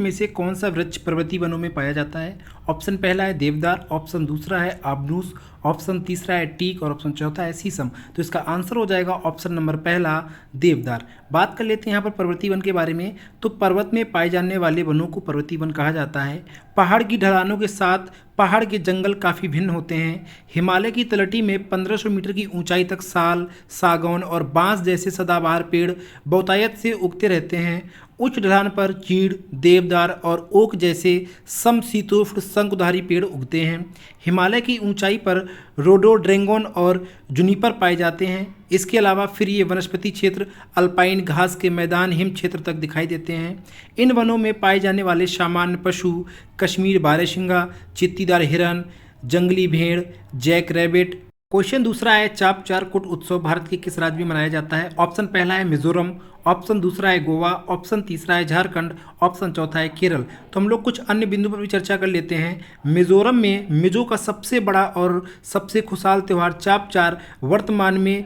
में से कौन सा वृक्ष पर्वतीय वनों में पाया जाता है? ऑप्शन पहला है देवदार, ऑप्शन दूसरा है आबनूस, ऑप्शन तीसरा है टीक और ऑप्शन चौथा है शीशम। तो इसका आंसर हो जाएगा ऑप्शन नंबर पहला देवदार। बात कर लेते हैं यहाँ पर पर्वतीय वन के बारे में। तो पर्वत में पाए जाने वाले वनों को पर्वतीय वन कहा जाता है। पहाड़ की ढलानों के साथ पहाड़ के जंगल काफ़ी भिन्न होते हैं। हिमालय की तलहटी में 1500 मीटर की ऊंचाई तक साल, सागौन और बांस जैसे सदाबहार पेड़ बहुतायत से उगते रहते हैं। उच्च ढलान पर चीड़, देवदार और ओक जैसे समशीतोष्ण शंकुधारी पेड़ उगते हैं। हिमालय की ऊंचाई पर रोडोड्रेंगन और जूनिपर पाए जाते हैं। इसके अलावा फिर ये वनस्पति क्षेत्र अल्पाइन घास के मैदान हिम क्षेत्र तक दिखाई देते हैं। इन वनों में पाए जाने वाले सामान्य पशु कश्मीर बारहसिंगा, चित्तीदार हिरन, जंगली भेड़, जैक रैबिट। क्वेश्चन दूसरा है चाप चार कुट उत्सव भारत के किस राज्य में मनाया जाता है? ऑप्शन पहला है मिजोरम, ऑप्शन दूसरा है गोवा, ऑप्शन तीसरा है झारखंड, ऑप्शन चौथा है केरल। तो हम लोग कुछ अन्य बिंदु पर भी चर्चा कर लेते हैं। मिजोरम में मिजो का सबसे बड़ा और सबसे खुशहाल त्यौहार चाप चार वर्तमान में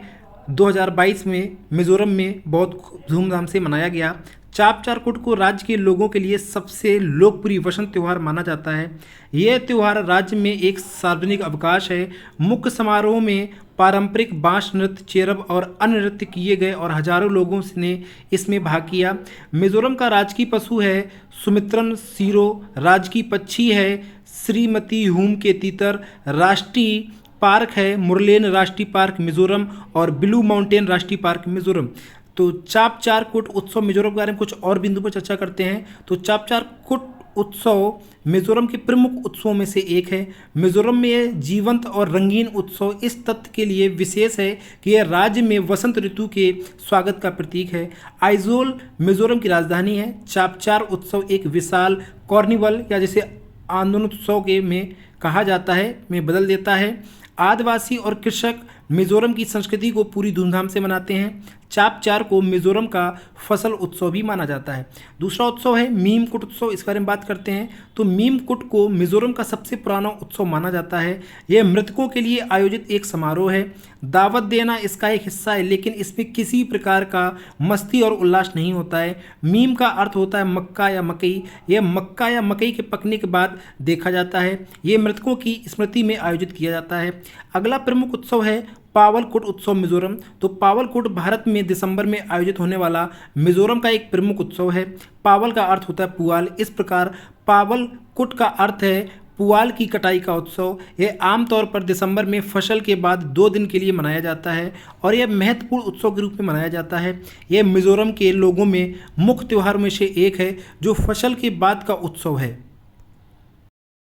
2022 में मिजोरम में बहुत धूमधाम से मनाया गया। चाप चार कुट को राज्य के लोगों के लिए सबसे लोकप्रिय वसंत त्यौहार माना जाता है। यह त्यौहार राज्य में एक सार्वजनिक अवकाश है। मुख्य समारोह में पारंपरिक बांस नृत्य, चेरब और अन्य नृत्य किए गए और हजारों लोगों ने इसमें भाग किया। मिजोरम का राजकीय पशु है सुमित्रन सीरो, राजकीय पक्षी है श्रीमती हूम के तीतर, राष्ट्रीय पार्क है मुरलेन राष्ट्रीय पार्क मिजोरम और ब्लू माउंटेन राष्ट्रीय पार्क मिजोरम। तो चाप चार कुट उत्सव मिजोरम के बारे में कुछ और बिंदु पर चर्चा करते हैं। तो चाप चार कुट उत्सव मिजोरम के प्रमुख उत्सवों में से एक है। मिजोरम में यह जीवंत और रंगीन उत्सव इस तथ्य के लिए विशेष है कि यह राज्य में वसंत ऋतु के स्वागत का प्रतीक है। आइजोल मिजोरम की राजधानी है। चाप चार उत्सव एक विशाल कार्निवल या जैसे आंदोलन उत्सव के में कहा जाता है में बदल देता है। आदिवासी और कृषक मिजोरम की संस्कृति को पूरी धूमधाम से मनाते हैं। चाप चार को मिजोरम का फसल उत्सव भी माना जाता है। दूसरा उत्सव है मीम कुट उत्सव। इस बारे में बात करते हैं। तो मीम कुट को मिजोरम का सबसे पुराना उत्सव माना जाता है। यह मृतकों के लिए आयोजित एक समारोह है। दावत देना इसका एक हिस्सा है, लेकिन इसमें किसी प्रकार का मस्ती और उल्लास नहीं होता है। मीम का अर्थ होता है मक्का या मकई। यह मक्का या मकई के पकने के बाद देखा जाता है। ये मृतकों की स्मृति में आयोजित किया जाता है। अगला प्रमुख उत्सव है पावलकुट उत्सव मिजोरम। तो पावलकुट भारत में दिसंबर में आयोजित होने वाला मिजोरम का एक प्रमुख उत्सव है। पावल का अर्थ होता है पुआल। इस प्रकार पावलकुट का अर्थ है पुआल की कटाई का उत्सव। यह आमतौर पर दिसंबर में फसल के बाद 2 दिन के लिए मनाया जाता है और यह महत्वपूर्ण उत्सव के रूप में मनाया जाता है। यह मिजोरम के लोगों में मुख्य त्योहारों में से एक है जो फसल के बाद का उत्सव है।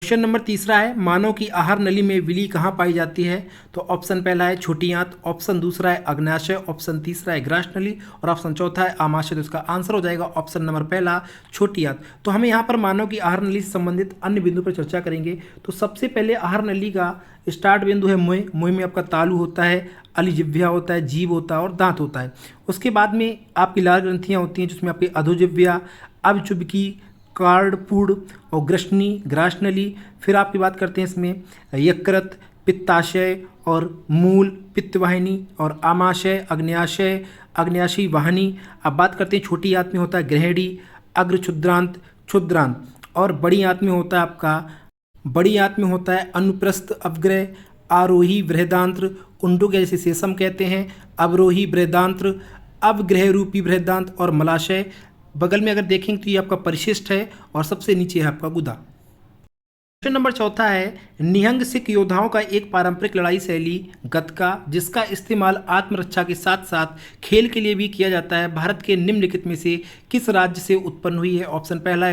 क्वेश्चन नंबर तीसरा है मानव की आहार नली में विली कहाँ पाई जाती है? तो ऑप्शन पहला है छोटी आंत, ऑप्शन दूसरा है अग्न्याशय, ऑप्शन तीसरा है ग्रास नली और ऑप्शन चौथा है आमाशय। तो इसका आंसर हो जाएगा ऑप्शन नंबर पहला छोटी आंत। तो हमें यहाँ पर मानव की आहार नली से संबंधित अन्य बिंदु पर चर्चा करेंगे। तो सबसे पहले आहार नली का स्टार्ट बिंदु है मुंह। मुंह में आपका तालु होता है, अलिजिह्वा होता है, जीभ होता है और दांत होता है। उसके बाद में आपकी लाल ग्रंथियाँ होती हैं जिसमें आपकी अधोजिह्वा, अवचुबकी, कार्डपूड और ग्रसनी ग्रास नली। फिर आपकी बात करते हैं इसमें यकृत, पित्ताशय और मूल पित्तवाहिनी और आमाशय, अग्न्याशय, अग्न्याशयी वाहिनी। अब बात करते हैं छोटी आंत में होता है ग्रहणी, अग्र क्षुद्रांत, क्षुद्रांत और बड़ी आंत में होता है अनुप्रस्थ अवग्रह, आरोही बृहदांत्र, उंडुक जैसे सेसम कहते हैं, अवरोही बृहदांत्र, अवग्रह रूपी बृहदांत्र और मलाशय। बगल में अगर देखेंगे तो ये आपका परिशिष्ट है और सबसे नीचे है आपका गुदा। क्वेश्चन नंबर चौथा है निहंग सिख योद्धाओं का एक पारंपरिक लड़ाई शैली गतका, जिसका इस्तेमाल आत्मरक्षा के साथ साथ खेल के लिए भी किया जाता है, भारत के निम्नलिखित में से किस राज्य से उत्पन्न हुई है? ऑप्शन पहला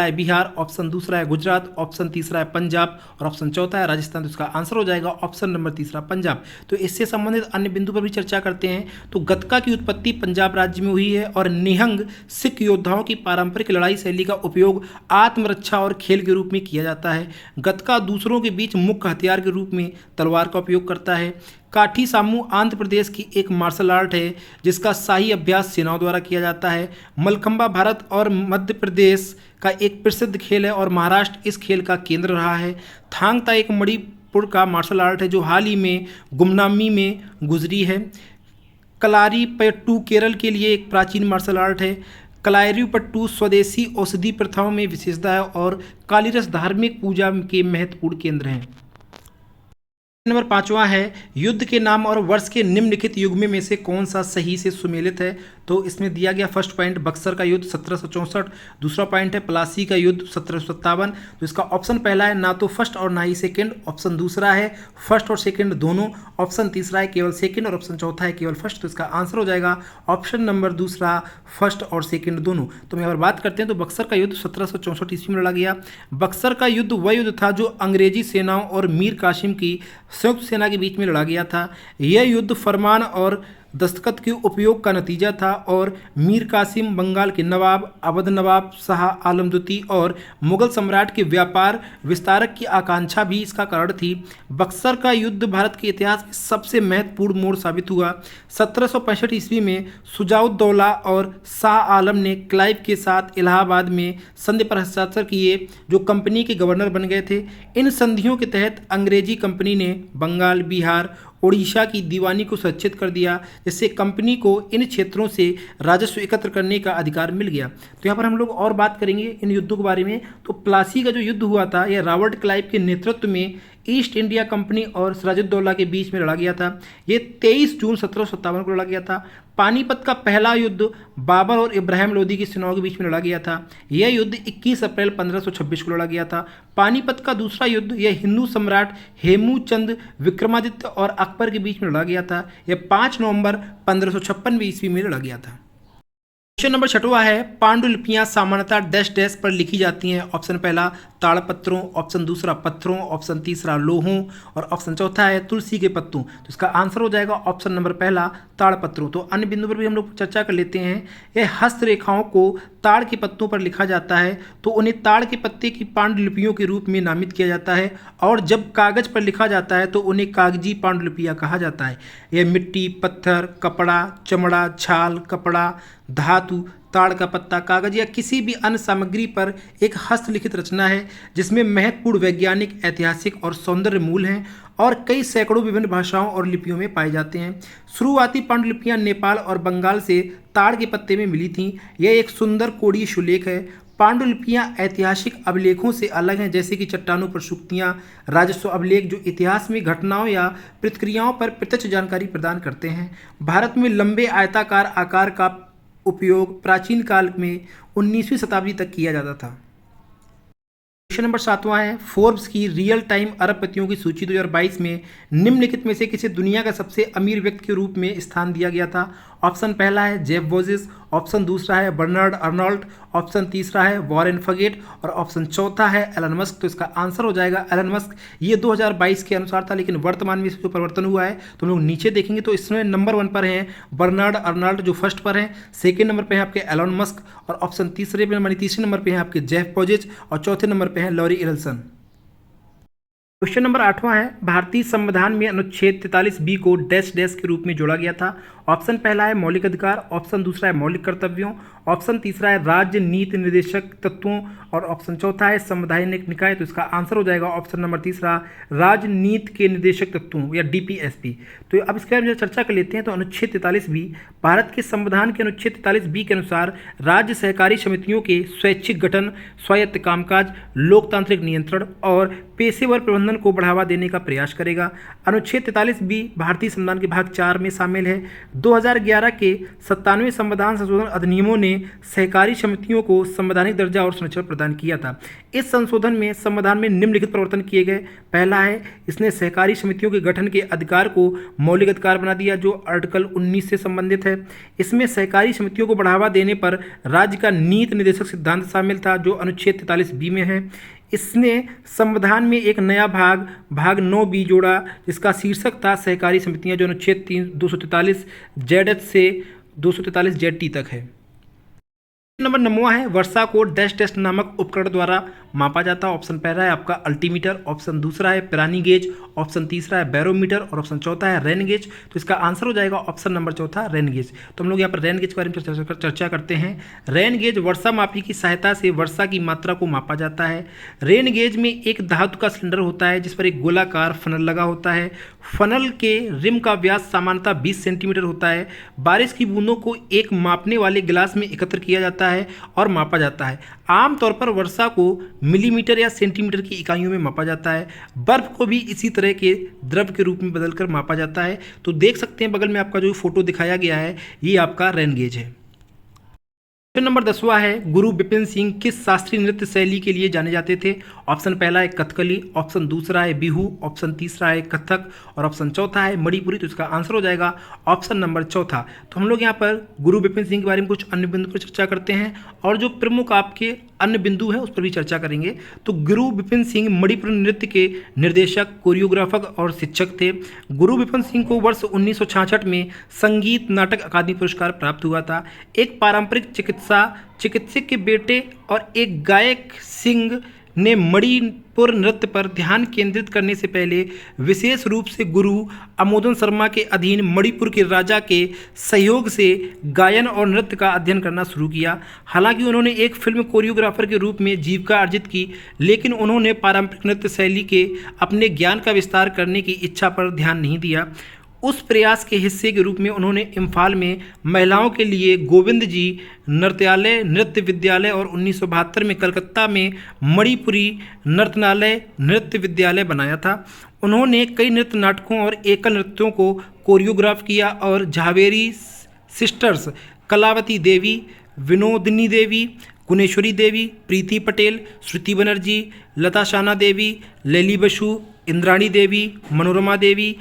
है बिहार, ऑप्शन दूसरा है गुजरात, ऑप्शन तीसरा है पंजाब और ऑप्शन चौथा है राजस्थान। तो इसका आंसर हो जाएगा ऑप्शन नंबर तीसरा पंजाब। तो इससे संबंधित अन्य बिंदु पर भी चर्चा करते हैं। तो गतका की उत्पत्ति पंजाब राज्य में हुई है और निहंग सिख योद्धाओं की पारंपरिक लड़ाई शैली का उपयोग आत्मरक्षा और खेल के रूप में किया जाता है। गतका दूसरों के बीच मुख्य हथियार के रूप में तलवार का उपयोग करता है। काठी सामू आंध्र प्रदेश की एक मार्शल आर्ट है जिसका शाही अभ्यास सेनाओं द्वारा किया जाता है। मलखंबा भारत और मध्य प्रदेश का एक प्रसिद्ध खेल है और महाराष्ट्र इस खेल का केंद्र रहा है। थांग ता एक मणिपुर का मार्शल आर्ट है जो हाल ही में गुमनामी में गुजरी है। कलारी पयट्टू केरल के लिए एक प्राचीन मार्शल आर्ट है। कलायरुपट्टू स्वदेशी औषधि प्रथाओं में विशेषता है और कालीरस धार्मिक पूजा के महत्वपूर्ण केंद्र हैं। नंबर 5वां है युद्ध के नाम और वर्ष के निम्नलिखित युग्म में से कौन सा सही से सुमेलित है। तो इसमें दिया गया फर्स्ट पॉइंट बक्सर का युद्ध 1764, दूसरा पॉइंट है प्लासी का युद्ध 1757। तो इसका ऑप्शन पहला है ना तो फर्स्ट और ना ही सेकंड, ऑप्शन दूसरा है फर्स्ट और सेकंड दोनों, ऑप्शन तीसरा है केवल सेकंड और ऑप्शन चौथा है केवल फर्स्ट। तो इसका आंसर हो जाएगा ऑप्शन नंबर दूसरा फर्स्ट और सेकंड दोनों। तो हम अगर बात करते हैं तो बक्सर का युद्ध 1764 ईस्वी में लड़ा गया। बक्सर का युद्ध वह युद्ध था जो अंग्रेजी सेनाओं और मीर कासिम की संयुक्त सेना के बीच में लड़ा गया था। यह युद्ध फरमान और दस्तखत के उपयोग का नतीजा था और मीर कासिम बंगाल के नवाब, अवध नवाब शाह आलम द्वितीय और मुगल सम्राट के व्यापार विस्तारक की आकांक्षा भी इसका कारण थी। बक्सर का युद्ध भारत के इतिहास में सबसे महत्वपूर्ण मोड़ साबित हुआ। 1765 ईस्वी में शुजाउद्दौला और शाह आलम ने क्लाइव के साथ इलाहाबाद में संधि पर हस्ताक्षर किए जो कंपनी के गवर्नर बन गए थे। इन संधियों के तहत अंग्रेजी कंपनी ने बंगाल, बिहार, ओडिशा की दीवानी को सुरक्षित कर दिया, जिससे कंपनी को इन क्षेत्रों से राजस्व एकत्र करने का अधिकार मिल गया। तो यहाँ पर हम लोग और बात करेंगे इन युद्धों के बारे में। तो प्लासी का जो युद्ध हुआ था यह रॉबर्ट क्लाइव के नेतृत्व में ईस्ट इंडिया कंपनी और सिराजुद्दौला के बीच में लड़ा गया था। ये 23 जून 1757 को लड़ा गया था। पानीपत का पहला युद्ध बाबर और इब्राहिम लोदी की सेनाओं के बीच में लड़ा गया था। यह युद्ध 21 अप्रैल 1526 को लड़ा गया था। पानीपत का दूसरा युद्ध यह हिंदू सम्राट हेमूचंद विक्रमादित्य और अकबर के बीच में लड़ा गया था। यह 5 नवंबर 1556 ईस्वी में लड़ा गया था। क्वेश्चन नंबर 6वां है पांडुलिपियां सामान्यतः डैश डैश पर लिखी जाती हैं। ऑप्शन पहला ताड़पत्रों, ऑप्शन दूसरा पत्थरों, ऑप्शन तीसरा लोहों और ऑप्शन चौथा है तुलसी के पत्तों। तो इसका आंसर हो जाएगा ऑप्शन नंबर पहला ताड़पत्रों। तो अन्य बिंदु पर भी हम लोग चर्चा कर लेते हैं। यह हस्तरेखाओं को ताड़ के पत्तों पर लिखा जाता है तो उन्हें ताड़ के पत्ते की पांडुलिपियों के रूप में नामित किया जाता है और जब कागज पर लिखा जाता है तो उन्हें कागजी पांडुलिपियां कहा जाता है। यह मिट्टी, पत्थर, कपड़ा, चमड़ा, छाल, कपड़ा, धातु, ताड़ का पत्ता, कागज या किसी भी अन्य सामग्री पर एक हस्तलिखित रचना है जिसमें महत्वपूर्ण वैज्ञानिक, ऐतिहासिक और सौंदर्य मूल हैं और कई सैकड़ों विभिन्न भाषाओं और लिपियों में पाए जाते हैं। शुरुआती पांडुलिपियां नेपाल और बंगाल से ताड़ के पत्ते में मिली थीं। यह एक सुंदर कोड़ीय शिलालेख है। पांडुलिपियां ऐतिहासिक अभिलेखों से अलग हैं, जैसे कि चट्टानों पर शुक्तियाँ, राजस्व अभिलेख जो इतिहास में घटनाओं या प्रतिक्रियाओं पर प्रत्यक्ष जानकारी प्रदान करते हैं। भारत में लंबे आयताकार आकार का उपयोग प्राचीन काल में 19वीं शताब्दी तक किया जाता था। क्वेश्चन नंबर 7वां है फोर्ब्स की रियल टाइम अरबपतियों की सूची 2022 में निम्नलिखित में से किसे दुनिया का सबसे अमीर व्यक्ति के रूप में स्थान दिया गया था। ऑप्शन पहला है जेफ बेजोस, ऑप्शन दूसरा है बर्नार्ड अर्नोल्ट, ऑप्शन तीसरा है वॉरेन बफेट और ऑप्शन चौथा है एलन मस्क। तो इसका आंसर हो जाएगा एलन मस्क। ये 2022 के अनुसार था लेकिन वर्तमान में इसमें परिवर्तन हुआ है। तो हम लोग नीचे देखेंगे तो इसमें नंबर 1 पर हैं बर्नार्ड अर्नोल्ट जो फर्स्ट पर हैं, सेकेंड नंबर पर हैं आपके एलन मस्क और ऑप्शन तीसरे नंबर पर हैं आपके जेफ बेजोस और चौथे नंबर पर हैं लॉरी एलसन। क्वेश्चन नंबर 8वां है भारतीय संविधान में अनुच्छेद 43B को डैश डैश के रूप में जोड़ा गया था। ऑप्शन पहला है मौलिक अधिकार, ऑप्शन दूसरा है मौलिक कर्तव्यों, ऑप्शन तीसरा है राज्य नीति निर्देशक तत्वों और ऑप्शन चौथा है संवैधानिक निकाय। तो इसका आंसर हो जाएगा ऑप्शन नंबर तीसरा राजनीति के निर्देशक तत्वों या DPSP। तो अब इसके बारे में चर्चा कर लेते हैं। तो अनुच्छेद 43B भारत के संविधान के अनुच्छेद 43B के अनुसार राज्य सहकारी समितियों के स्वैच्छिक गठन, स्वायत्त कामकाज, लोकतांत्रिक नियंत्रण और पेशेवर प्रबंधन को बढ़ावा देने का प्रयास करेगा। अनुच्छेद 43B भारतीय संविधान के भाग 4 में शामिल है। 2011 के 97वें संविधान संशोधन अधिनियमों ने सहकारी समितियों को संवैधानिक दर्जा और संरक्षण प्रदान किया था। इस संशोधन में संविधान में निम्नलिखित परिवर्तन किए गए। पहला है इसने सहकारी समितियों के गठन के अधिकार को मौलिक अधिकार बना दिया जो आर्टिकल 19 से संबंधित है। इसमें सहकारी समितियों को बढ़ावा देने पर राज्य का नीति निर्देशक सिद्धांत शामिल था जो अनुच्छेद 43B में है। इसने संविधान में एक नया भाग 9B जोड़ा जिसका शीर्षक था सहकारी समितियां जो अनुच्छेद 243 ZH से 243 ZT तक है। नंबर 9वां है वर्षा को डैश डैश नामक उपकरण द्वारा मापा जाता है? ऑप्शन पहला है आपका अल्टीमीटर, ऑप्शन दूसरा है पिरानी गेज, ऑप्शन तीसरा है बैरोमीटर और ऑप्शन चौथा है रेन गेज। तो इसका आंसर हो जाएगा ऑप्शन नंबर चौथा रेन गेज। तो हम लोग यहाँ पर रेन गेज के बारे में चर्चा करते हैं। रेन गेज वर्षा मापी की सहायता से वर्षा की मात्रा को मापा जाता है। रेन गेज में एक धातु का सिलेंडर होता है जिस पर एक गोलाकार फनल लगा होता है। फनल के रिम का व्यास सामान्यतः 20 सेंटीमीटर होता है। बारिश की बूंदों को एक मापने वाले गिलास में एकत्र किया जाता है और मापा जाता है। आमतौर पर वर्षा को मिलीमीटर या सेंटीमीटर की इकाइयों में मापा जाता है। बर्फ को भी इसी तरह के द्रव के रूप में बदलकर मापा जाता है। तो देख सकते हैं बगल में आपका जो फोटो दिखाया गया है ये आपका रेन गेज है। क्वेश्चन नंबर 10वां है, गुरु बिपिन सिंह किस शास्त्रीय नृत्य शैली के लिए जाने जाते थे? ऑप्शन पहला है कथकली, ऑप्शन दूसरा है बिहू, ऑप्शन तीसरा है कथक और ऑप्शन चौथा है मणिपुरी। तो इसका आंसर हो जाएगा ऑप्शन नंबर चौथा। तो हम लोग यहाँ पर गुरु बिपिन सिंह के बारे में कुछ अन्य बिंदु पर चर्चा करते हैं और जो प्रमुख आपके अन्य बिंदु हैं उस पर भी चर्चा करेंगे। तो गुरु बिपिन सिंह मणिपुर नृत्य के निर्देशक, कोरियोग्राफर और शिक्षक थे। गुरु बिपिन सिंह को वर्ष 1966 में संगीत नाटक अकादमी पुरस्कार प्राप्त हुआ था। एक पारंपरिक चिकित्सक के बेटे और एक गायक सिंह ने मणिपुर नृत्य पर ध्यान केंद्रित करने से पहले विशेष रूप से गुरु अमोदन शर्मा के अधीन मणिपुर के राजा के सहयोग से गायन और नृत्य का अध्ययन करना शुरू किया। हालांकि उन्होंने एक फिल्म कोरियोग्राफर के रूप में जीविका अर्जित की, लेकिन उन्होंने पारंपरिक नृत्य शैली के अपने ज्ञान का विस्तार करने की इच्छा पर ध्यान नहीं दिया। उस प्रयास के हिस्से के रूप में उन्होंने इम्फाल में महिलाओं के लिए गोविंद जी नृत्यालय नृत्य विद्यालय और 1972 में कलकत्ता में मणिपुरी नर्तनालय नृत्य विद्यालय बनाया था। उन्होंने कई नृत्य नाटकों और एकल नृत्यों को कोरियोग्राफ किया और झावेरी सिस्टर्स, कलावती देवी, विनोदिनी देवी, गुणेश्वरी देवी, प्रीति पटेल, श्रुति बनर्जी, लता शाना देवी, लैली बसु, इंद्राणी देवी, मनोरमा देवी,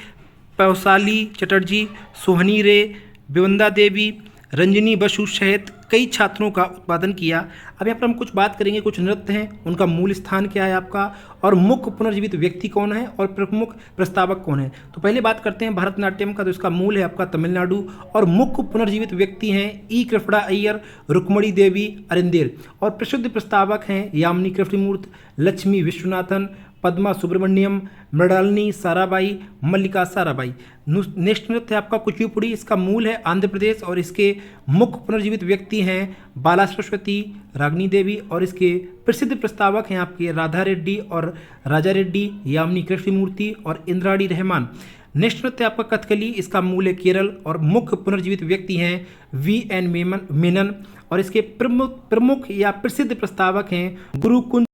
पौसाली चटर्जी, सोहनी रे, बिवंदा देवी, रंजनी बसु सहित कई छात्रों का उत्पादन किया। अब यहाँ पर हम कुछ बात करेंगे, कुछ नृत्य हैं उनका मूल स्थान क्या है आपका, और मुख्य पुनर्जीवित व्यक्ति कौन है और प्रमुख प्रस्तावक कौन है। तो पहले बात करते हैं भरतनाट्यम का। तो इसका मूल है आपका तमिलनाडु और मुख्य पुनर्जीवित व्यक्ति हैं ई कृष्णा अय्यर, रुक्मणी देवी अरिंदेल और प्रसिद्ध प्रस्तावक हैं यामिनी कृष्णमूर्ति, लक्ष्मी विश्वनाथन, पद्मा सुब्रमण्यम, मृणालिनी साराबाई, मल्लिका साराबाई। नेक्स्ट नृत्य है आपका कुचिपुड़ी। इसका मूल है आंध्र प्रदेश और इसके मुख्य पुनर्जीवित व्यक्ति हैं बाला सरस्वती, रागिनी देवी और इसके प्रसिद्ध प्रस्तावक हैं आपके राधा रेड्डी और राजा रेड्डी, यामिनी कृष्णमूर्ति और इंद्राणी रहमान। नेक्स्ट नृत्य आपका कथकली। इसका मूल है केरल और मुख्य पुनर्जीवित व्यक्ति हैं वी.एन. मेनन और इसके प्रमुख या प्रसिद्ध प्रस्तावक हैं गुरुकुंज,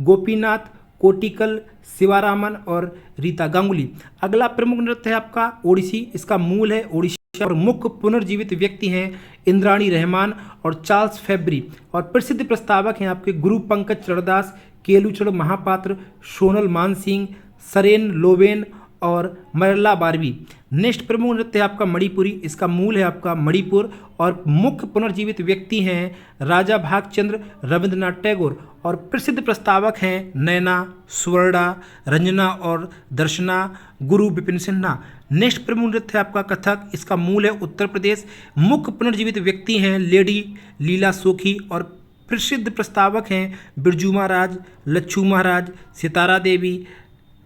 गोपीनाथ कोटिकल, शिवारामन और रीता गांगुली। अगला प्रमुख नृत्य है आपका ओडिसी। इसका मूल है ओडिशा और मुख्य पुनर्जीवित व्यक्ति हैं इंद्राणी रहमान और चार्ल्स फेब्री और प्रसिद्ध प्रस्तावक हैं आपके गुरु पंकज चरणदास, केलुचरण महापात्र, सोनल मानसिंह, सरेन लोवेन और मरला बारवी। नेक्स्ट प्रमुख नृत्य है आपका मणिपुरी। इसका मूल है आपका मणिपुर और मुख्य पुनर्जीवित व्यक्ति हैं राजा भागचंद्र, रविंद्रनाथ टैगोर और प्रसिद्ध प्रस्तावक हैं नैना, सुवर्णा, रंजना और दर्शना, गुरु बिपिन सिन्हा। नेक्स्ट प्रमुख नृत्य है आपका कथक। इसका मूल है उत्तर प्रदेश। मुख्य पुनर्जीवित व्यक्ति हैं लेडी लीला सोखी और प्रसिद्ध प्रस्तावक हैं बिरजू महाराज, लच्छू महाराज, सितारा देवी,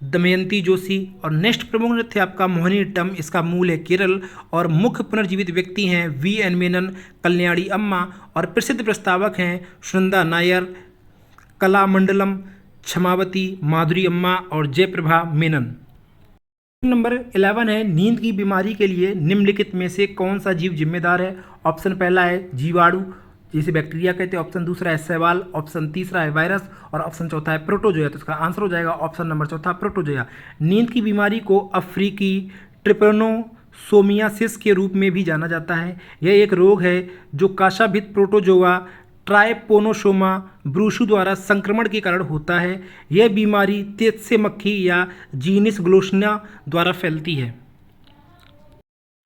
दमयंती जोशी और नेक्स्ट प्रमुख नृत्य आपका मोहिनीअट्टम। इसका मूल है केरल और मुख्य पुनर्जीवित व्यक्ति हैं वी.एन. मेनन, कल्याणी अम्मा और प्रसिद्ध प्रस्तावक हैं सुनंदा नायर, कलामंडलम, क्षमावती, माधुरी अम्मा और जयप्रभा मेनन। नंबर 11 है, नींद की बीमारी के लिए निम्नलिखित में से कौन सा जीव जिम्मेदार है? ऑप्शन पहला है जीवाणु जिसे बैक्टीरिया कहते हैं, ऑप्शन दूसरा है शैवाल, ऑप्शन तीसरा है वायरस और ऑप्शन चौथा है प्रोटोजोया। तो इसका आंसर हो जाएगा ऑप्शन नंबर चौथा प्रोटोजोया। नींद की बीमारी को अफ्रीकी ट्रिपैनोसोमियासिस के रूप में भी जाना जाता है। यह एक रोग है जो काशाभित प्रोटोजोआ ट्राइपोनोसोमा ब्रूशु द्वारा संक्रमण के कारण होता है। यह बीमारी तेतसे मक्खी या जीनस ग्लोसिना द्वारा फैलती है।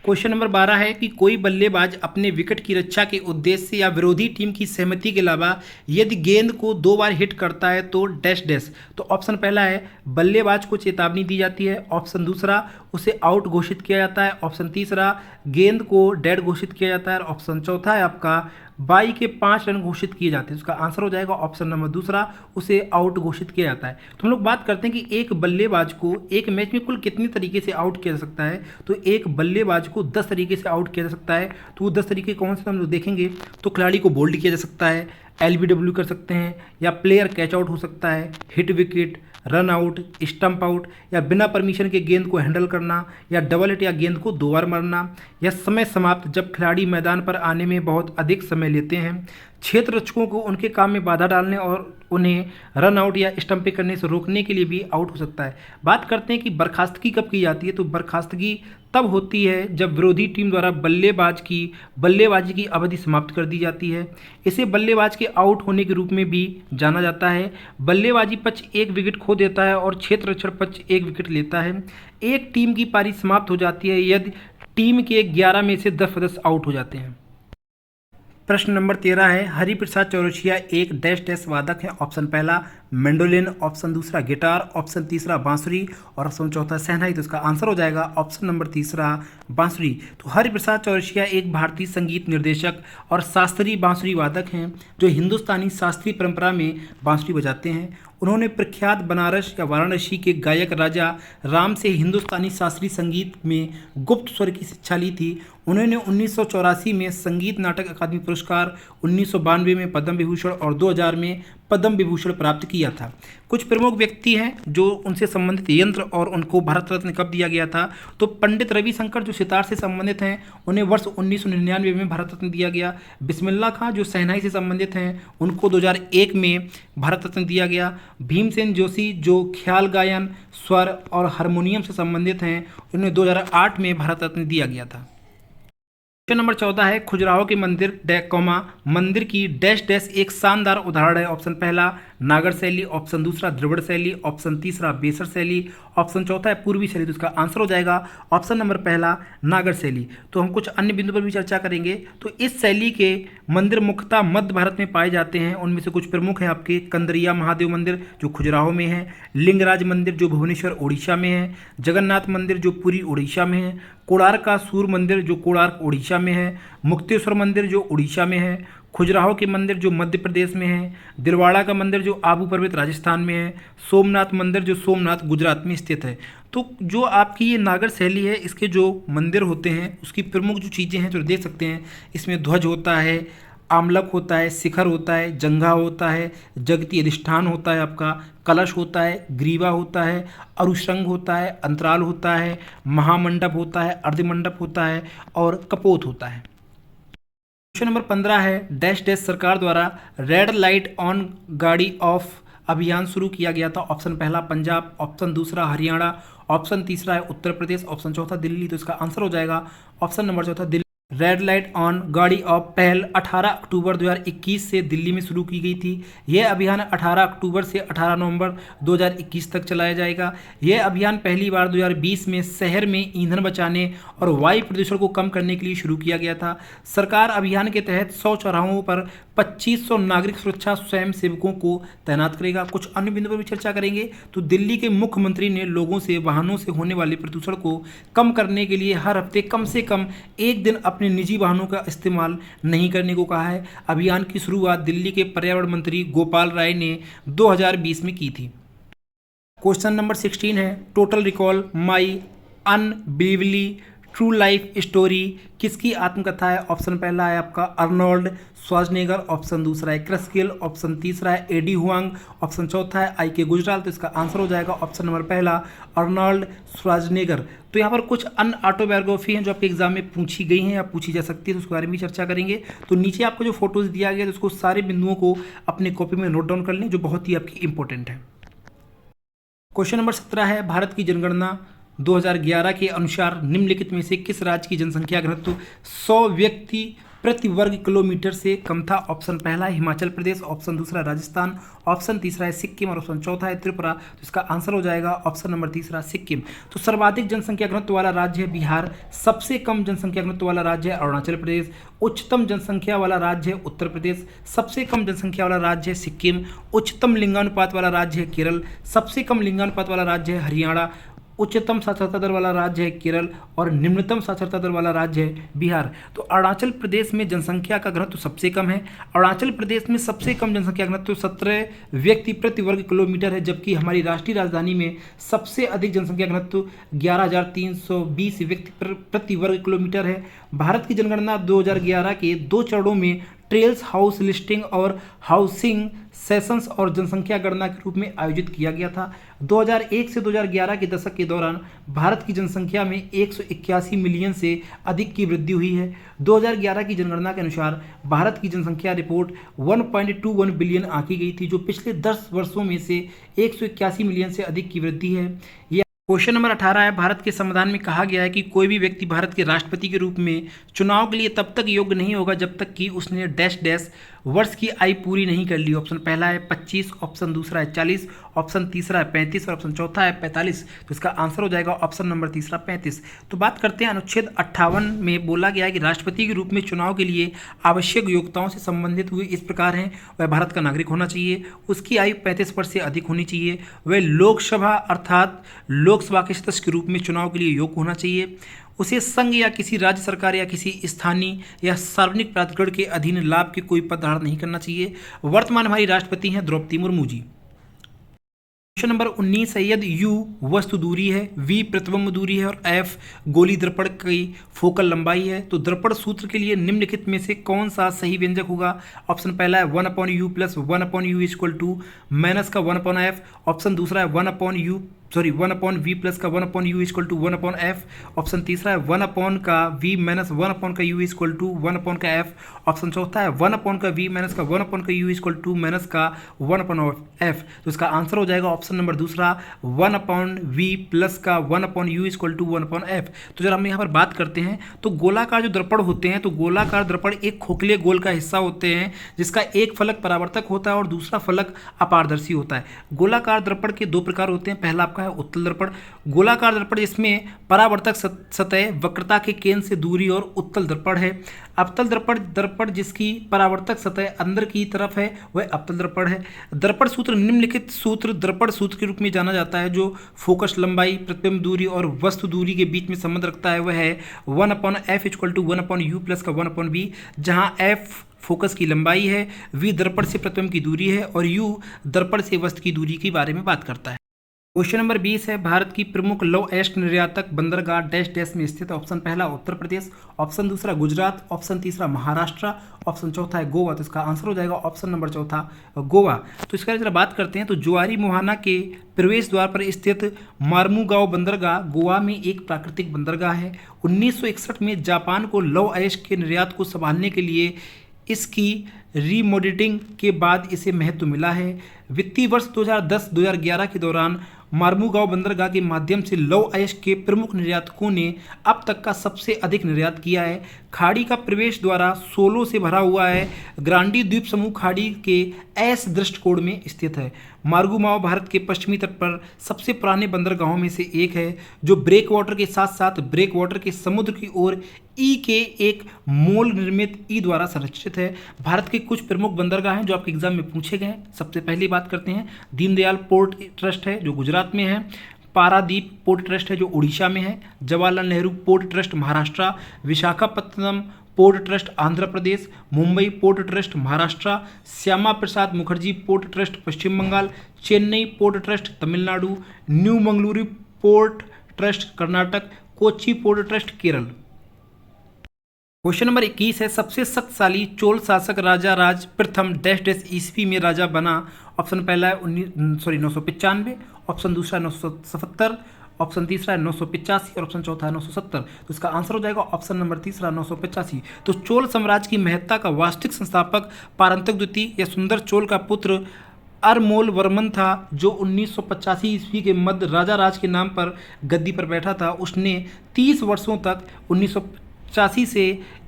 क्वेश्चन नंबर 12 है कि कोई बल्लेबाज अपने विकेट की रक्षा के उद्देश्य से या विरोधी टीम की सहमति के अलावा यदि गेंद को 2 बार हिट करता है तो डैश डैश। तो ऑप्शन पहला है बल्लेबाज को चेतावनी दी जाती है, ऑप्शन दूसरा उसे आउट घोषित किया जाता है, ऑप्शन तीसरा गेंद को डेड घोषित किया जाता है और ऑप्शन चौथा है आपका बाई के 5 रन घोषित किए जाते हैं। उसका आंसर हो जाएगा ऑप्शन नंबर दूसरा, उसे आउट घोषित किया जाता है। तो हम लोग बात करते हैं कि एक बल्लेबाज को एक मैच में कुल कितनी तरीके से आउट किया जा सकता है। तो एक बल्लेबाज को 10 तरीके से आउट किया जा सकता है। तो वो 10 तरीके कौन से हम लोग देखेंगे। तो खिलाड़ी को बोल्ड किया जा सकता है, एलबीडब्ल्यू कर सकते हैं, या प्लेयर कैच आउट हो सकता है, hit wicket, run out, stump out, या बिना परमिशन के गेंद को हैंडल करना, या डबल हिट या गेंद को 2 बार मारना, या समय समाप्त जब खिलाड़ी मैदान पर आने में बहुत अधिक समय लेते हैं, क्षेत्र रक्षकों को उनके काम में बाधा डालने और उन्हें रन आउट या स्टंपिंग करने से रोकने के लिए भी आउट हो सकता है। बात करते हैं कि बर्खास्तगी कब की जाती है। तो बर्खास्तगी तब होती है जब विरोधी टीम द्वारा बल्लेबाजी की अवधि समाप्त कर दी जाती है। इसे बल्लेबाज के आउट होने के रूप में भी जाना जाता है। बल्लेबाजी पक्ष 1 विकेट खो देता है और क्षेत्र रक्षण पक्ष 1 विकेट लेता है। एक टीम की पारी समाप्त हो जाती है यदि टीम के 11 में से 10 सदस्य आउट हो जाते हैं। प्रश्न नंबर 13 है, हरिप्रसाद चौरसिया एक डैश डैश वादक है। ऑप्शन पहला मैंडोलिन, ऑप्शन दूसरा गिटार, ऑप्शन तीसरा बांसुरी और ऑप्शन चौथा शहनाई। तो इसका आंसर हो जाएगा ऑप्शन नंबर तीसरा बांसुरी। तो हरिप्रसाद चौरसिया एक भारतीय संगीत निर्देशक और शास्त्रीय बांसुरी वादक हैं जो हिंदुस्तानी शास्त्रीय परंपरा में बांसुरी बजाते हैं। उन्होंने प्रख्यात बनारस या वाराणसी के गायक राजा राम से हिंदुस्तानी शास्त्रीय संगीत में गुप्त स्वर की शिक्षा ली थी। उन्होंने 1984 में संगीत नाटक अकादमी पुरस्कार, 1992 में पद्म विभूषण और 2000 में पद्म विभूषण प्राप्त किया था। कुछ प्रमुख व्यक्ति हैं जो उनसे संबंधित यंत्र और उनको भारत रत्न कब दिया गया था। तो पंडित रविशंकर जो सितार से संबंधित हैं उन्हें वर्ष 1999 में भारत रत्न दिया गया। बिस्मिल्लाह खां जो शहनाई से संबंधित हैं उनको 2001 में भारत रत्न दिया गया। भीमसेन जोशी जो ख्याल गायन, स्वर और हारमोनियम से संबंधित हैं उन्हें 2008 में भारत रत्न दिया गया था। क्वेश्चन नंबर 14 है, खजुराहो के मंदिर की डैश डैश एक शानदार उदाहरण है। ऑप्शन पहला नागर शैली, ऑप्शन दूसरा द्रविड़ शैली, ऑप्शन तीसरा बेसर शैली, ऑप्शन चौथा है पूर्वी शैली। तो इसका आंसर हो जाएगा ऑप्शन नंबर पहला नागर शैली। तो हम कुछ अन्य बिंदु पर भी चर्चा करेंगे। तो इस शैली के मंदिर मुख्यतः मध्य भारत में पाए जाते हैं। उनमें से कुछ प्रमुख है आपके कंदरिया महादेव मंदिर जो खजुराहो में है, लिंगराज मंदिर जो भुवनेश्वर उड़ीसा में है, जगन्नाथ मंदिर जो पुरी उड़ीसा में है, कोणार्क का सूर्य मंदिर जो कोणार्क उड़ीसा में है, मुक्तेश्वर मंदिर जो उड़ीसा में है, खजुराहो के मंदिर जो मध्य प्रदेश में है, दिलवाड़ा का मंदिर जो आबू पर्वत राजस्थान में है, सोमनाथ मंदिर जो सोमनाथ गुजरात में स्थित है। तो जो आपकी ये नागर शैली है इसके जो मंदिर होते हैं उसकी प्रमुख जो चीज़ें हैं जो देख सकते हैं, इसमें ध्वज होता है, आमलक होता है, शिखर होता है, जंघा होता है, जगती अधिष्ठान होता है, आपका कलश होता है, ग्रीवा होता है, अरुशृंग होता है, अंतराल होता है, महामंडप होता है, अर्धमंडप होता है और कपोत होता है। क्वेश्चन नंबर 15 है, डैश डैश सरकार द्वारा रेड लाइट ऑन गाड़ी ऑफ अभियान शुरू किया गया था। ऑप्शन पहला पंजाब, ऑप्शन दूसरा हरियाणा, ऑप्शन तीसरा है उत्तर प्रदेश, ऑप्शन चौथा दिल्ली। तो इसका आंसर हो जाएगा ऑप्शन नंबर चौथा दिल्ली। रेड लाइट ऑन गाड़ी ऑफ पहल 18 अक्टूबर 2021 से दिल्ली में शुरू की गई थी। यह अभियान 18 अक्टूबर से 18 नवंबर 2021 तक चलाया जाएगा। यह अभियान पहली बार 2020 में शहर में ईंधन बचाने और वायु प्रदूषण को कम करने के लिए शुरू किया गया था। सरकार अभियान के तहत 100 चौराहों पर 2500 नागरिक सुरक्षा स्वयं सेवकों को तैनात करेगा। कुछ अन्य बिंदु पर भी चर्चा करेंगे। तो दिल्ली के मुख्यमंत्री ने लोगों से वाहनों से होने वाले प्रदूषण को कम करने के लिए हर हफ्ते कम से कम एक दिन अपने निजी वाहनों का इस्तेमाल नहीं करने को कहा है। अभियान की शुरुआत दिल्ली के पर्यावरण मंत्री गोपाल राय ने 2020 में की थी। क्वेश्चन नंबर 16 है, टोटल रिकॉल माई अनबिलीवली ट्रू लाइफ स्टोरी किसकी आत्मकथा है। ऑप्शन पहला है आपका अर्नोल्ड श्वार्ज़नेगर, ऑप्शन दूसरा है क्रिस गेल, ऑप्शन तीसरा है एडी हुआंग, ऑप्शन चौथा है आई.के. गुजराल। तो इसका आंसर हो जाएगा ऑप्शन नंबर पहला अर्नोल्ड श्वार्ज़नेगर। तो यहाँ पर कुछ अन्य ऑटोबायोग्राफी हैं जो आपके एग्जाम में पूछी गई हैं या पूछी जा सकती है, तो उसके बारे में भी चर्चा करेंगे। तो नीचे आपको जो फोटोज दिया गया है उसको सारे बिंदुओं को अपने कॉपी में नोट डाउन कर लें जो बहुत ही आपकी इंपॉर्टेंट है। क्वेश्चन नंबर 17 है, भारत की जनगणना 2011 के अनुसार निम्नलिखित में से किस राज्य की जनसंख्या घनत्व 100 व्यक्ति प्रति वर्ग किलोमीटर से कम था। ऑप्शन पहला है हिमाचल प्रदेश, ऑप्शन दूसरा राजस्थान, ऑप्शन तीसरा है सिक्किम और ऑप्शन चौथा है त्रिपुरा। तो इसका आंसर हो जाएगा ऑप्शन नंबर तीसरा सिक्किम। तो सर्वाधिक जनसंख्या घनत्व वाला राज्य है बिहार, सबसे कम जनसंख्या घनत्व वाला राज्य है अरुणाचल प्रदेश, उच्चतम जनसंख्या वाला राज्य है उत्तर प्रदेश, सबसे कम जनसंख्या वाला राज्य है सिक्किम, उच्चतम लिंगानुपात वाला राज्य है केरल, सबसे कम लिंगानुपात वाला राज्य है हरियाणा, उच्चतम साक्षरता दर वाला राज्य है केरल और निम्नतम साक्षरता दर वाला राज्य है बिहार। तो अरुणाचल प्रदेश में जनसंख्या का घनत्व सबसे कम है। अरुणाचल प्रदेश में सबसे कम जनसंख्या घनत्व 17 व्यक्ति प्रति वर्ग किलोमीटर है, जबकि हमारी राष्ट्रीय राजधानी में सबसे अधिक जनसंख्या घनत्व 11,320 व्यक्ति प्रति वर्ग किलोमीटर है। भारत की जनगणना 2011 के 2 चरणों में ट्रेल्स, हाउस लिस्टिंग और हाउसिंग सेशंस और जनसंख्या गणना के रूप में आयोजित किया गया था। 2001 से 2011 के दशक के दौरान भारत की जनसंख्या में 181 मिलियन से अधिक की वृद्धि हुई है। 2011 की जनगणना के अनुसार भारत की जनसंख्या रिपोर्ट 1.21 बिलियन आंकी गई थी, जो पिछले 10 वर्षों में से 181 मिलियन से अधिक की वृद्धि है। यह क्वेश्चन नंबर 18 है। भारत के संविधान में कहा गया है कि कोई भी व्यक्ति भारत के राष्ट्रपति के रूप में चुनाव के लिए तब तक योग्य नहीं होगा जब तक कि उसने डैश डैश वर्ष की आयु पूरी नहीं कर ली। ऑप्शन पहला है 25, ऑप्शन दूसरा है 40, ऑप्शन तीसरा है 35 और ऑप्शन चौथा है 45। तो इसका आंसर हो जाएगा ऑप्शन नंबर तीसरा 35। तो बात करते हैं अनुच्छेद 58 में बोला गया है कि राष्ट्रपति के रूप में चुनाव के लिए आवश्यक योग्यताओं से संबंधित हुए इस प्रकार हैं। वह भारत का नागरिक होना चाहिए, उसकी आयु 35 वर्ष से अधिक होनी चाहिए, वह लोकसभा अर्थात लोकसभा के सदस्य के रूप में चुनाव के लिए योग्य होना चाहिए, उसे संघ या किसी राज्य सरकार या किसी स्थानीय या सार्वजनिक प्राधिकरण के अधीन लाभ के कोई पद धारण नहीं करना चाहिए। वर्तमान हमारी राष्ट्रपति हैं द्रौपदी मुर्मू जी। क्वेश्चन नंबर 19 है। यदि U वस्तु दूरी है, V प्रतिबिंब दूरी है और F गोली दर्पण की फोकल लंबाई है, तो दर्पण सूत्र के लिए निम्नलिखित में से कौन सा सही व्यंजक होगा। ऑप्शन पहला है 1/u plus 1/u equal to minus का 1/f। ऑप्शन दूसरा है 1/v प्लस का 1/u equal to 1/f। Option तीसरा है 1 का v माइनस 1 का u इक्वल टू 1 का f। ऑप्शन चौथा है 1 का v माइनस का 1 का u इक्वल टू माइनस का 1/f। तो इसका आंसर हो जाएगा ऑप्शन नंबर दूसरा 1/v प्लस का 1/u इक्वल टू 1/f। तो जब हम यहाँ पर बात करते हैं तो गोलाकार जो दर्पण होते हैं, तो गोलाकार दर्पण एक खोखले गोल का हिस्सा होते हैं जिसका एक फलक परावर्तक होता है और दूसरा फलक अपारदर्शी होता है। गोलाकार दर्पण के 2 प्रकार होते हैं। पहला आपका है उत्तल दर्पण। गोलाकार दर्पण जिसमें परावर्तक सतह वक्रता के केंद्र से दूरी और उत्तल दर्पण है। अवतल दर्पण जिसकी परावर्तक सतह अंदर की तरफ है वह अवतल दर्पण है। दर्पण सूत्र निम्नलिखित सूत्र दर्पण सूत्र के रूप में जाना जाता है जो फोकस लंबाई, प्रतिबिंब दूरी और वस्तु दूरी के बीच में संबंध रखता है। वह है 1/f equal to 1/u plus का 1/v, जहां f फोकस की लंबाई है, v दर्पण से प्रतिबिंब की दूरी है और u दर्पण से वस्तु की दूरी के बारे में बात करता है। क्वेश्चन नंबर 20 है। भारत की प्रमुख लौह अयस्क निर्यातक बंदरगाह डैश डैश में स्थित है। ऑप्शन पहला उत्तर प्रदेश, ऑप्शन दूसरा गुजरात, ऑप्शन तीसरा महाराष्ट्र, ऑप्शन चौथा है गोवा। तो इसका आंसर हो जाएगा ऑप्शन नंबर चौथा गोवा। तो इसका जरा बात करते हैं तो जुआरी मोहाना के प्रवेश द्वार पर स्थित मार्मुगांव बंदरगाह गोवा में एक प्राकृतिक बंदरगाह है। 1961 में जापान को लौह अयस्क के निर्यात को संभालने के लिए इसकी रीमॉडलिंग के बाद इसे महत्व मिला है। वित्तीय वर्ष 2010-2011 के दौरान मार्मुगांव बंदरगाह के माध्यम से लौह अयस्क के प्रमुख निर्यातकों ने अब तक का सबसे अधिक निर्यात किया है। खाड़ी का प्रवेश द्वारा सोलो से भरा हुआ है। ग्रांडी द्वीप समूह खाड़ी के एस दृष्टिकोण में स्थित है। मार्मुगांव भारत के पश्चिमी तट पर सबसे पुराने बंदरगाहों में से एक है जो ब्रेक वाटर के साथ साथ ब्रेक वाटर के समुद्र की ओर ई के एक मोल निर्मित ई द्वारा संरक्षित है। भारत के कुछ प्रमुख बंदरगाह हैं जो आपके एग्जाम में पूछे गए हैं। सबसे पहली बात करते हैं दीनदयाल पोर्ट ट्रस्ट है जो गुजरात में है। पारादीप पोर्ट ट्रस्ट है जो उड़ीसा में है। Jawaharlal Nehru port trust Maharashtra. Visakhapatnam port trust Andhra Pradesh. Mumbai port trust Maharashtra. Shyama Prasad Mukherjee port trust Paschim Bengal. Chennai port trust Tamil Nadu. New Mangaluru port trust Karnataka. Kochi port trust Kerala. Question number 21 है। सबसे शक्तिशाली चोल शासक राजा राज प्रथम डैश डैश ईस्वी में राजा बना। ऑप्शन पहला है 995, ऑप्शन दूसरा 977, ऑप्शन तीसरा है 985 और ऑप्शन चौथा है 970। तो इसका आंसर हो जाएगा ऑप्शन नंबर तीसरा 985। तो चोल साम्राज्य की महत्ता का वास्तविक संस्थापक पारंतक द्वितीय या सुंदर चोल का पुत्र अरमोल वर्मन था जो 1985 ईस्वी के मध्य राजा राज के नाम पर गद्दी पर बैठा था। उसने 30 वर्षों तक 1985 से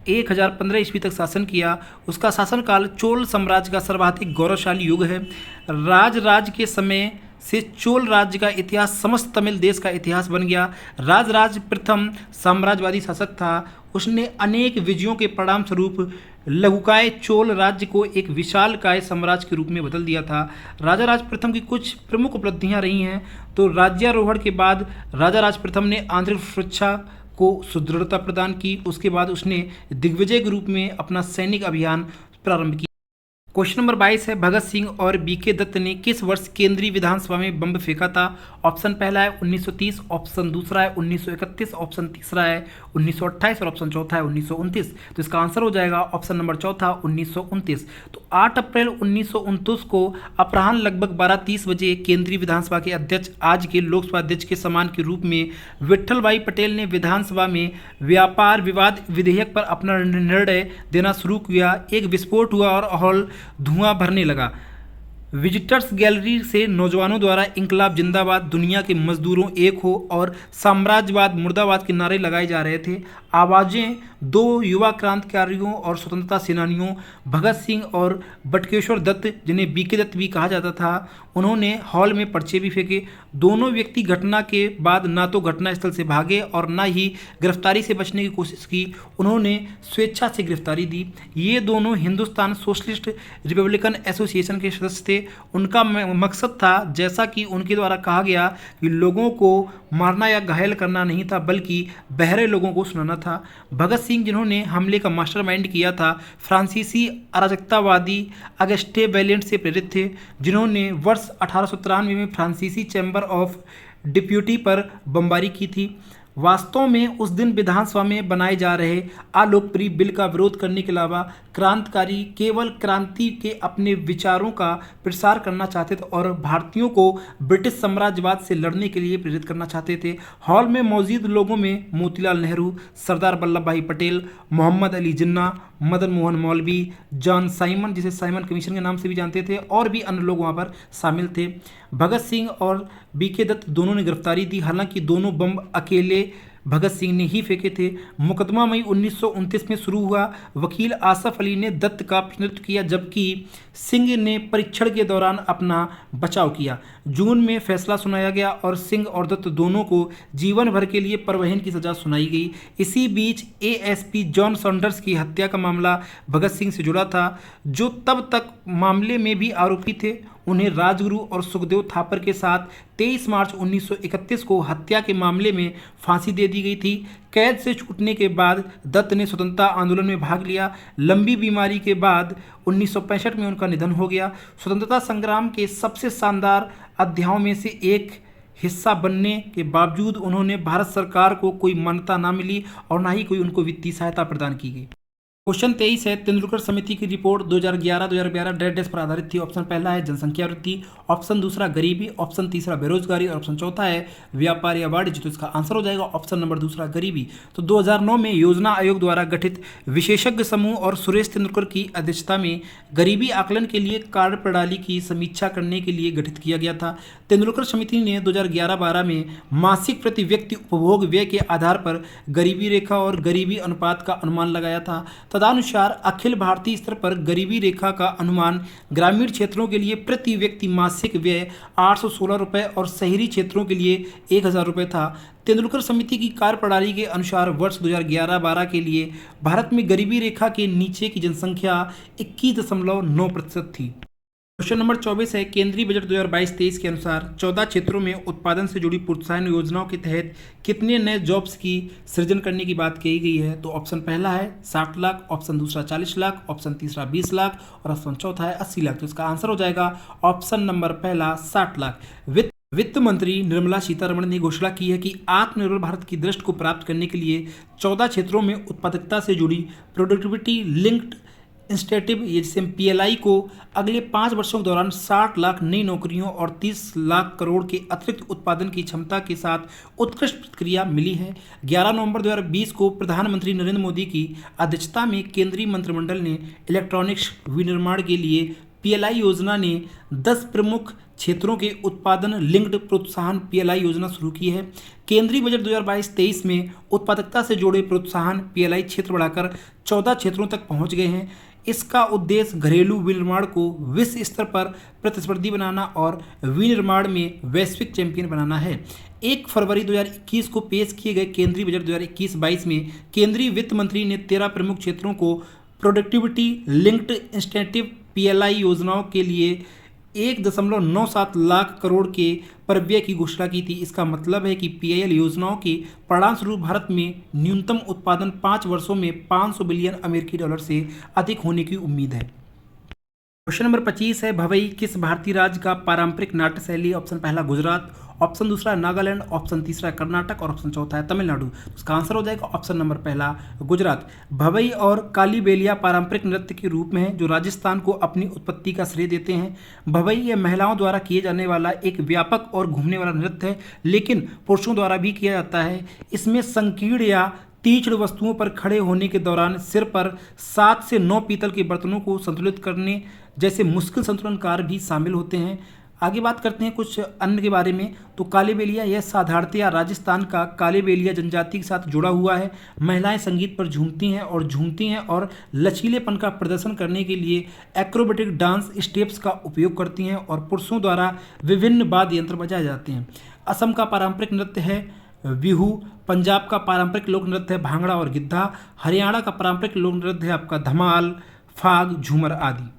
1015 ईस्वी तक शासन किया। उसका शासनकाल चोल साम्राज्य का सर्वाधिक गौरवशाली युग है। राज के समय से चोल राज्य का इतिहास समस्त तमिल देश का इतिहास बन गया। राजराज प्रथम साम्राज्यवादी शासक था। उसने अनेक विजयों के परिणाम स्वरूप लघुकाय चोल राज्य को एक विशालकाय साम्राज्य के रूप में बदल दिया था। राजा राज प्रथम की कुछ प्रमुख उपलब्धियां रही हैं। तो राज्यारोहण के बाद राजा राज प्रथम ने आंतरिक सुरक्षा को सुदृढ़ता प्रदान की। उसके बाद उसने दिग्विजय के रूप में अपना सैनिक अभियान प्रारंभ किया। क्वेश्चन नंबर 22 है, भगत सिंह और बीके दत्त ने किस वर्ष केंद्रीय विधानसभा में बम फेंका था? ऑप्शन पहला है 1930, ऑप्शन दूसरा है 1931, ऑप्शन तीसरा है 1928 और ऑप्शन चौथा है 1929। तो इसका आंसर हो जाएगा ऑप्शन नंबर चौथा 1929। तो 8 अप्रैल 1929 को अपराह्न लगभग 12:30 बजे केंद्रीय विधानसभा के अध्यक्ष, आज के लोकसभा अध्यक्ष के समान के रूप में विट्ठल भाई पटेल ने विधानसभा में व्यापार विवाद विधेयक पर अपना निर्णय देना शुरू किया। एक विस्फोट हुआ और हॉल धुआं भरने लगा। विजिटर्स गैलरी से नौजवानों द्वारा इंकलाब जिंदाबाद, दुनिया के मजदूरों एक हो और साम्राज्यवाद मुर्दाबाद के नारे लगाए जा रहे थे। आवाज़ें दो युवा क्रांतिकारियों और स्वतंत्रता सेनानियों भगत सिंह और बटुकेश्वर दत्त, जिन्हें बीके दत्त भी कहा जाता था, उन्होंने हॉल में पर्चे भी फेंके। दोनों व्यक्ति घटना के बाद ना तो घटनास्थल से भागे और ना ही गिरफ्तारी से बचने की कोशिश की। उन्होंने स्वेच्छा से गिरफ्तारी दी। ये दोनों हिंदुस्तान सोशलिस्ट रिपब्लिकन एसोसिएशन के सदस्य थे। उनका मकसद था, जैसा कि उनके द्वारा कहा गया, कि लोगों को मारना या घायल करना नहीं था, बल्कि बहरे लोगों को सुनाना था। भगत सिंह, जिन्होंने हमले का मास्टरमाइंड किया था, फ्रांसीसी अराजकतावादी अगस्टे वैलेंट से प्रेरित थे, जिन्होंने वर्ष 1893 में फ्रांसीसी चैम्बर ऑफ डिप्यूटी पर बमबारी की थी। वास्तव में उस दिन विधानसभा में बनाए जा रहे अलोकप्रिय बिल का विरोध करने के अलावा क्रांतिकारी केवल क्रांति के अपने विचारों का प्रसार करना चाहते थे और भारतीयों को ब्रिटिश साम्राज्यवाद से लड़ने के लिए प्रेरित करना चाहते थे। हॉल में मौजूद लोगों में मोतीलाल नेहरू, सरदार वल्लभ भाई पटेल, मोहम्मद अली जिन्ना, मदन मोहन मौलवी, जॉन साइमन, जिसे साइमन कमीशन के नाम से भी जानते थे, और भी अन्य लोग वहाँ पर शामिल थे। भगत सिंह और बीके दत्त दोनों ने गिरफ्तारी दी। हालांकि दोनों बम अकेले भगत सिंह ने ही फेंके थे। मुकदमा मई 1929 में शुरू हुआ। वकील आसफ अली ने दत्त का प्रतिनिधित्व किया, जबकि सिंह ने परीक्षण के दौरान अपना बचाव किया। जून में फैसला सुनाया गया और सिंह और दत्त दोनों को जीवन भर के लिए परिवहन की सजा सुनाई गई। इसी बीच एएसपी जॉन सॉन्डर्स की हत्या का मामला भगत सिंह से जुड़ा था, जो तब तक मामले में भी आरोपी थे। उन्हें राजगुरु और सुखदेव थापर के साथ 23 मार्च 1931 को हत्या के मामले में फांसी दे दी गई थी। कैद से छूटने के बाद दत्त ने स्वतंत्रता आंदोलन में भाग लिया। लंबी बीमारी के बाद 1965 में उनका निधन हो गया। स्वतंत्रता संग्राम के सबसे शानदार अध्यायों में से एक हिस्सा बनने के बावजूद उन्होंने भारत सरकार को कोई मान्यता ना मिली और ना ही कोई उनको वित्तीय सहायता प्रदान की गई। क्वेश्चन 23 है, तेंदुलकर समिति की रिपोर्ट 2011-2012 डेट पर आधारित थी। ऑप्शन पहला है जनसंख्या वृद्धि, ऑप्शन दूसरा गरीबी, ऑप्शन तीसरा बेरोजगारी और ऑप्शन चौथा है व्यापार या वाणिज्य। तो इसका आंसर हो जाएगा ऑप्शन नंबर दूसरा गरीबी। तो 2009 में योजना आयोग द्वारा गठित विशेषज्ञ समूह और सुरेश तेंदुलकर की अध्यक्षता में गरीबी आकलन के लिए कार्य प्रणाली की समीक्षा करने के लिए गठित किया गया था। तेंदुलकर समिति ने 2011-12 में मासिक प्रति व्यक्ति उपभोग व्यय के आधार पर गरीबी रेखा और गरीबी अनुपात का अनुमान लगाया था। तदनुसार अखिल भारतीय स्तर पर गरीबी रेखा का अनुमान ग्रामीण क्षेत्रों के लिए प्रति व्यक्ति मासिक व्यय 816 रुपये और शहरी क्षेत्रों के लिए 1000 रुपये था। तेंदुलकर समिति की कार्यप्रणाली के अनुसार वर्ष 2011-12 के लिए भारत में गरीबी रेखा के नीचे की जनसंख्या 21.9% थी। क्वेश्चन नंबर 24 है, केंद्रीय बजट 2022-23 के अनुसार 14 क्षेत्रों में उत्पादन से जुड़ी प्रोत्साहन योजनाओं के तहत कितने नए जॉब्स की सृजन करने की बात कही गई है? तो ऑप्शन पहला है 60 लाख, ऑप्शन दूसरा 40 लाख, ऑप्शन तीसरा 20 लाख और ऑप्शन चौथा है 80 लाख। तो इसका आंसर हो जाएगा ऑप्शन नंबर पहला 60 लाख। वित्त मंत्री निर्मला सीतारमण ने घोषणा की है कि आत्मनिर्भर भारत की दृष्टि को प्राप्त करने के लिए 14 क्षेत्रों में उत्पादकता से जुड़ी प्रोडक्टिविटी लिंक्ड इंसेंटिव, ये जिसे PLI को अगले 5 वर्षों के दौरान 60 लाख नई नौकरियों और 30 लाख करोड़ के अतिरिक्त उत्पादन की क्षमता के साथ उत्कृष्ट प्रतिक्रिया मिली है। 11 नवंबर 2020 को प्रधानमंत्री नरेंद्र मोदी की अध्यक्षता में केंद्रीय मंत्रिमंडल ने इलेक्ट्रॉनिक्स विनिर्माण के लिए PLI योजना ने 10 प्रमुख क्षेत्रों के उत्पादन लिंक्ड प्रोत्साहन PLI योजना शुरू की है। केंद्रीय बजट 2022-23 में उत्पादकता से जुड़े प्रोत्साहन PLI क्षेत्र बढ़ाकर 14 क्षेत्रों तक पहुंच गए हैं। इसका उद्देश्य घरेलू विनिर्माण को विश्व स्तर पर प्रतिस्पर्धी बनाना और विनिर्माण में वैश्विक चैंपियन बनाना है। 1 फरवरी 2021 को पेश किए गए केंद्रीय बजट 2021-22 में केंद्रीय वित्त मंत्री ने 13 प्रमुख क्षेत्रों को प्रोडक्टिविटी लिंक्ड इंसेंटिव PLI योजनाओं के लिए 1.97 लाख करोड़ के परिव्यय की घोषणा की थी। इसका मतलब है कि PLI योजनाओं के परिणामस्वरूप भारत में न्यूनतम उत्पादन 5 वर्षों में 500 बिलियन अमेरिकी डॉलर से अधिक होने की उम्मीद है। क्वेश्चन नंबर 25 है, भवई किस भारतीय राज्य का पारंपरिक नाट्य शैली? ऑप्शन पहला गुजरात, ऑप्शन दूसरा नागालैंड, ऑप्शन तीसरा कर्नाटक और ऑप्शन चौथा है तमिलनाडु। इसका आंसर हो जाएगा ऑप्शन नंबर पहला गुजरात। भवई और कालीबेलिया पारंपरिक नृत्य के रूप में हैं जो राजस्थान को अपनी उत्पत्ति का श्रेय देते हैं। भवई ये महिलाओं द्वारा किए जाने वाला एक व्यापक और घूमने वाला नृत्य है, लेकिन पुरुषों द्वारा भी किया जाता है। इसमें संकीर्ण या तीक्ष्ण वस्तुओं पर खड़े होने के दौरान सिर पर 7 से 9 पीतल के बर्तनों को संतुलित करने जैसे मुश्किल संतुलन कार्य भी शामिल होते हैं। आगे बात करते हैं कुछ अन्य के बारे में। तो कालीबेलिया यह साधारणतया राजस्थान का कालीबेलिया जनजाति के साथ जुड़ा हुआ है। महिलाएं संगीत पर झूमती हैं और लचीलेपन का प्रदर्शन करने के लिए एक्रोबेटिक डांस स्टेप्स का उपयोग करती हैं और पुरुषों द्वारा विभिन्न वाद्य यंत्र बजाए जाते हैं। असम का पारंपरिक नृत्य है बिहू, पंजाब का पारंपरिक लोक नृत्य है भांगड़ा और गिद्धा, हरियाणा का पारंपरिक लोक नृत्य है आपका धमाल, फाग, झूमर आदि।